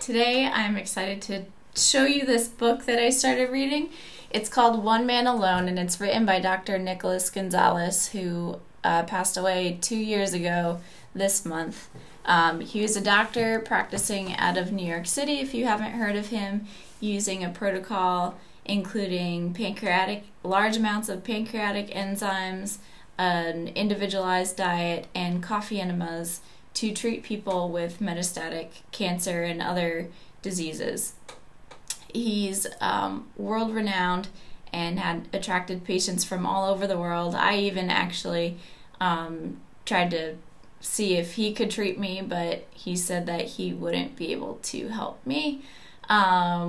Today I'm excited to show you this book that I started reading. It's called One Man Alone, and it's written by Dr. Gonzalez, who passed away 2 years ago this month. He was a doctor practicing out of New York City, if you haven't heard of him, using a protocol including large amounts of pancreatic enzymes, an individualized diet, and coffee enemas to treat people with metastatic cancer and other diseases. He's world-renowned and had attracted patients from all over the world. I even actually tried to see if he could treat me, but he said that he wouldn't be able to help me,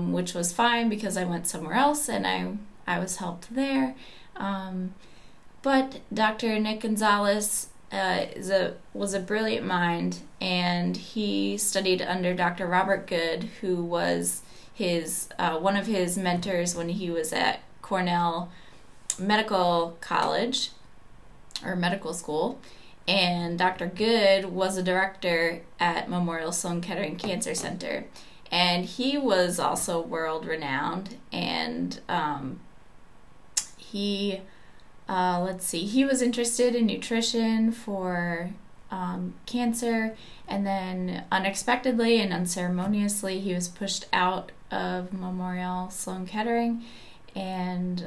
which was fine because I went somewhere else and I was helped there. But Dr. Gonzalez was a brilliant mind, and he studied under Dr. Robert Good, who was one of his mentors when he was at Cornell Medical College or medical school. And Dr. Good was a director at Memorial Sloan Kettering Cancer Center, and he was also world renowned. And he was interested in nutrition for cancer, and then unexpectedly and unceremoniously he was pushed out of Memorial Sloan Kettering and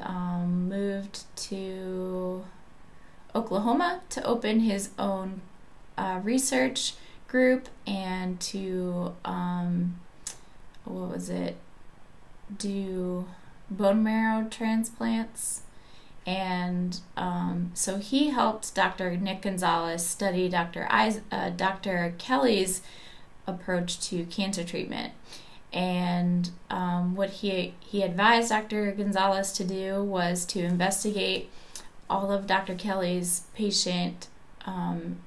moved to Oklahoma to open his own research group and to do bone marrow transplants. And so he helped Dr. Gonzalez study Dr. Kelley's approach to cancer treatment. And what he advised Dr. Gonzalez to do was to investigate all of Dr. Kelley's patient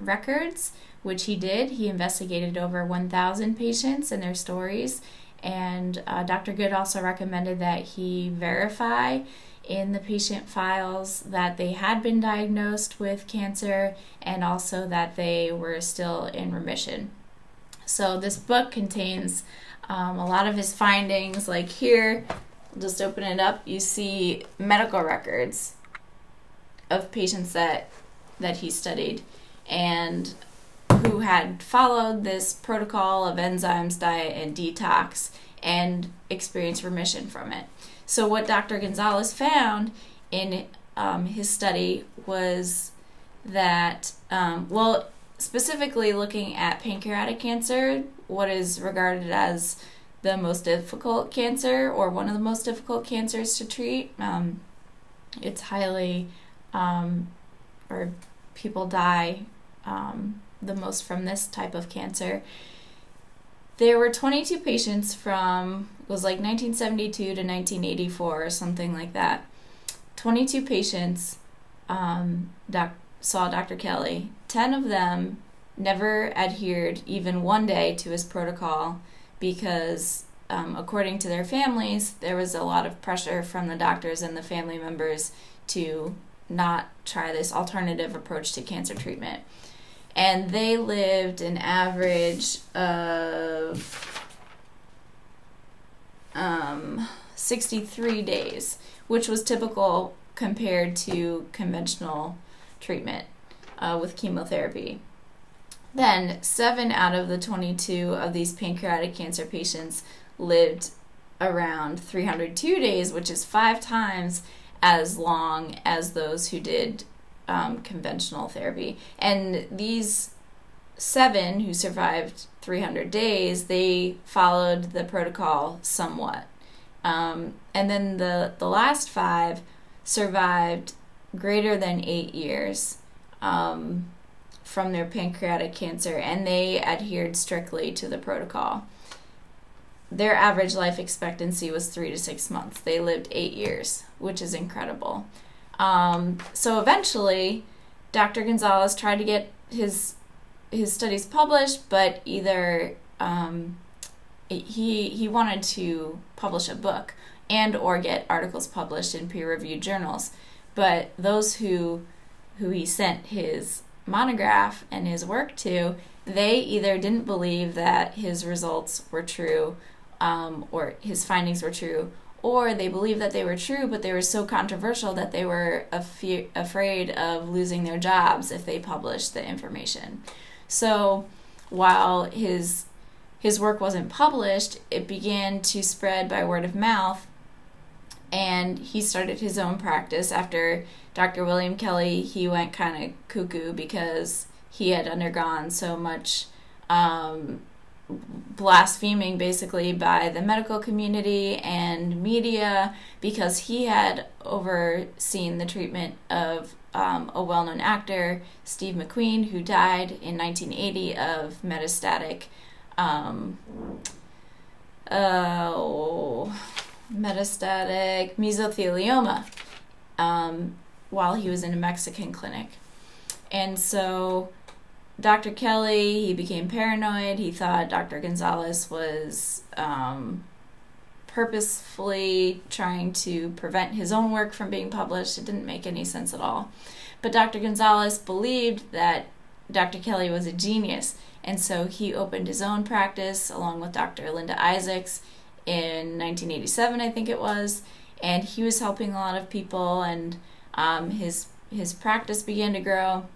records, which he did. He investigated over 1,000 patients and their stories. And Dr. Good also recommended that he verify in the patient files that they had been diagnosed with cancer and also that they were still in remission. So this book contains a lot of his findings. Like here, I'll just open it up, you see medical records of patients that he studied and who had followed this protocol of enzymes, diet, and detox and experienced remission from it. So what Dr. Gonzalez found in his study was that, specifically looking at pancreatic cancer, what is regarded as the most difficult cancer or one of the most difficult cancers to treat. It's highly, or people die the most from this type of cancer. There were 22 patients from, it was like 1972 to 1984 or something like that. 22 patients saw Dr. Kelley. 10 of them never adhered even one day to his protocol because, according to their families, there was a lot of pressure from the doctors and the family members to not try this alternative approach to cancer treatment. And they lived an average of 63 days, which was typical compared to conventional treatment with chemotherapy. Then 7 out of the 22 of these pancreatic cancer patients lived around 302 days, which is 5 times as long as those who did conventional therapy. And these 7 who survived 300 days, they followed the protocol somewhat. And then the last 5 survived greater than 8 years from their pancreatic cancer, and they adhered strictly to the protocol. Their average life expectancy was 3 to 6 months. They lived 8 years, which is incredible. So eventually, Dr. Gonzalez tried to get his studies published, but either he wanted to publish a book and or get articles published in peer-reviewed journals. But those who he sent his monograph and his work to, they either didn't believe that his results were true or his findings were true, or they believed that they were true, but they were so controversial that they were afraid of losing their jobs if they published the information. So while his work wasn't published, it began to spread by word of mouth, and he started his own practice. After Dr. William Kelley, he went kind of cuckoo because he had undergone so much blaspheming basically by the medical community and media, because he had overseen the treatment of a well-known actor, Steve McQueen, who died in 1980 of metastatic mesothelioma while he was in a Mexican clinic. And so Dr. Kelley, he became paranoid. He thought Dr. Gonzalez was purposefully trying to prevent his own work from being published. It didn't make any sense at all. But Dr. Gonzalez believed that Dr. Kelley was a genius, and so he opened his own practice along with Dr. Linda Isaacs in 1987, I think it was, and he was helping a lot of people, and his practice began to grow.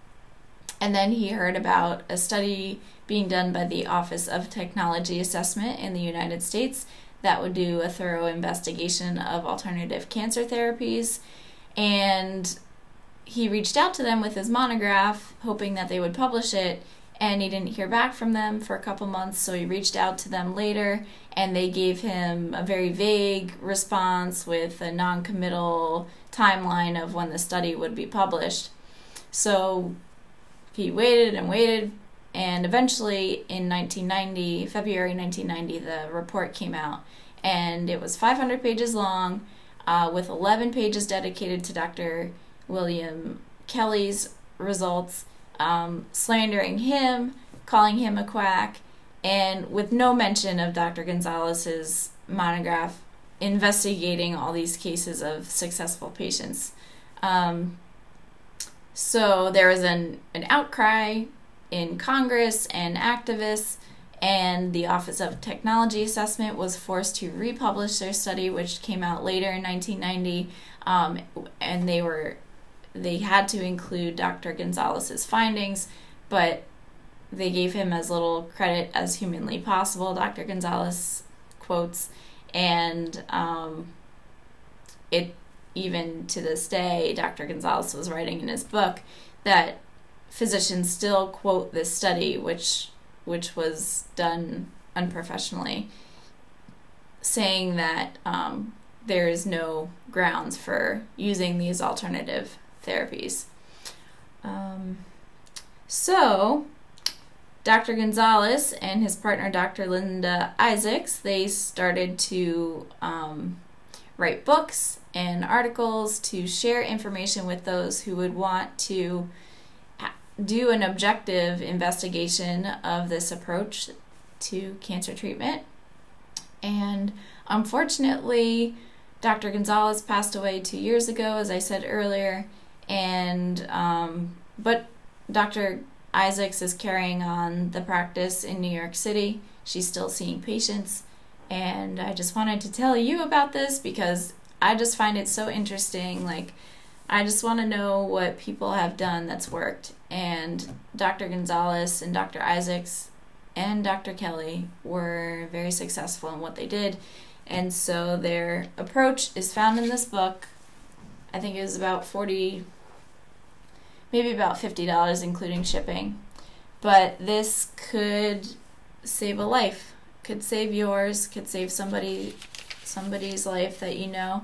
And then he heard about a study being done by the Office of Technology Assessment in the United States that would do a thorough investigation of alternative cancer therapies. And he reached out to them with his monograph, hoping that they would publish it, and he didn't hear back from them for a couple months, so he reached out to them later, and they gave him a very vague response with a non-committal timeline of when the study would be published. So he waited and waited, and eventually in February 1990, the report came out, and it was 500 pages long, with 11 pages dedicated to Dr. William Kelley's results, slandering him, calling him a quack, and with no mention of Dr. Gonzalez's monograph investigating all these cases of successful patients. So there was an outcry in Congress and activists, and the Office of Technology Assessment was forced to republish their study, which came out later in 1990, and they had to include Dr. Gonzalez's findings, but they gave him as little credit as humanly possible, Dr. Gonzalez quotes, and it even to this day, Dr. Gonzalez was writing in his book that physicians still quote this study, which was done unprofessionally, saying that there is no grounds for using these alternative therapies. So Dr. Gonzalez and his partner, Dr. Linda Isaacs, they started to write books and articles to share information with those who would want to do an objective investigation of this approach to cancer treatment. And unfortunately, Dr. Gonzalez passed away 2 years ago, as I said earlier, and but Dr. Isaacs is carrying on the practice in New York City. She's still seeing patients, and I just wanted to tell you about this because I just find it so interesting. Like, I just want to know what people have done that's worked. And Dr. Gonzalez and Dr. Isaacs and Dr. Kelley were very successful in what they did. And so their approach is found in this book. I think it was about maybe about $50, including shipping. But this could save a life. Could save yours, could save somebody's life that you know.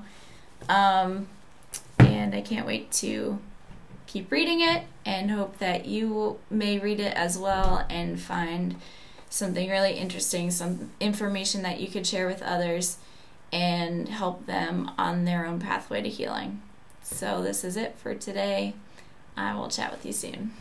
And I can't wait to keep reading it and hope that you may read it as well and find something really interesting, some information that you could share with others and help them on their own pathway to healing. So this is it for today. I will chat with you soon.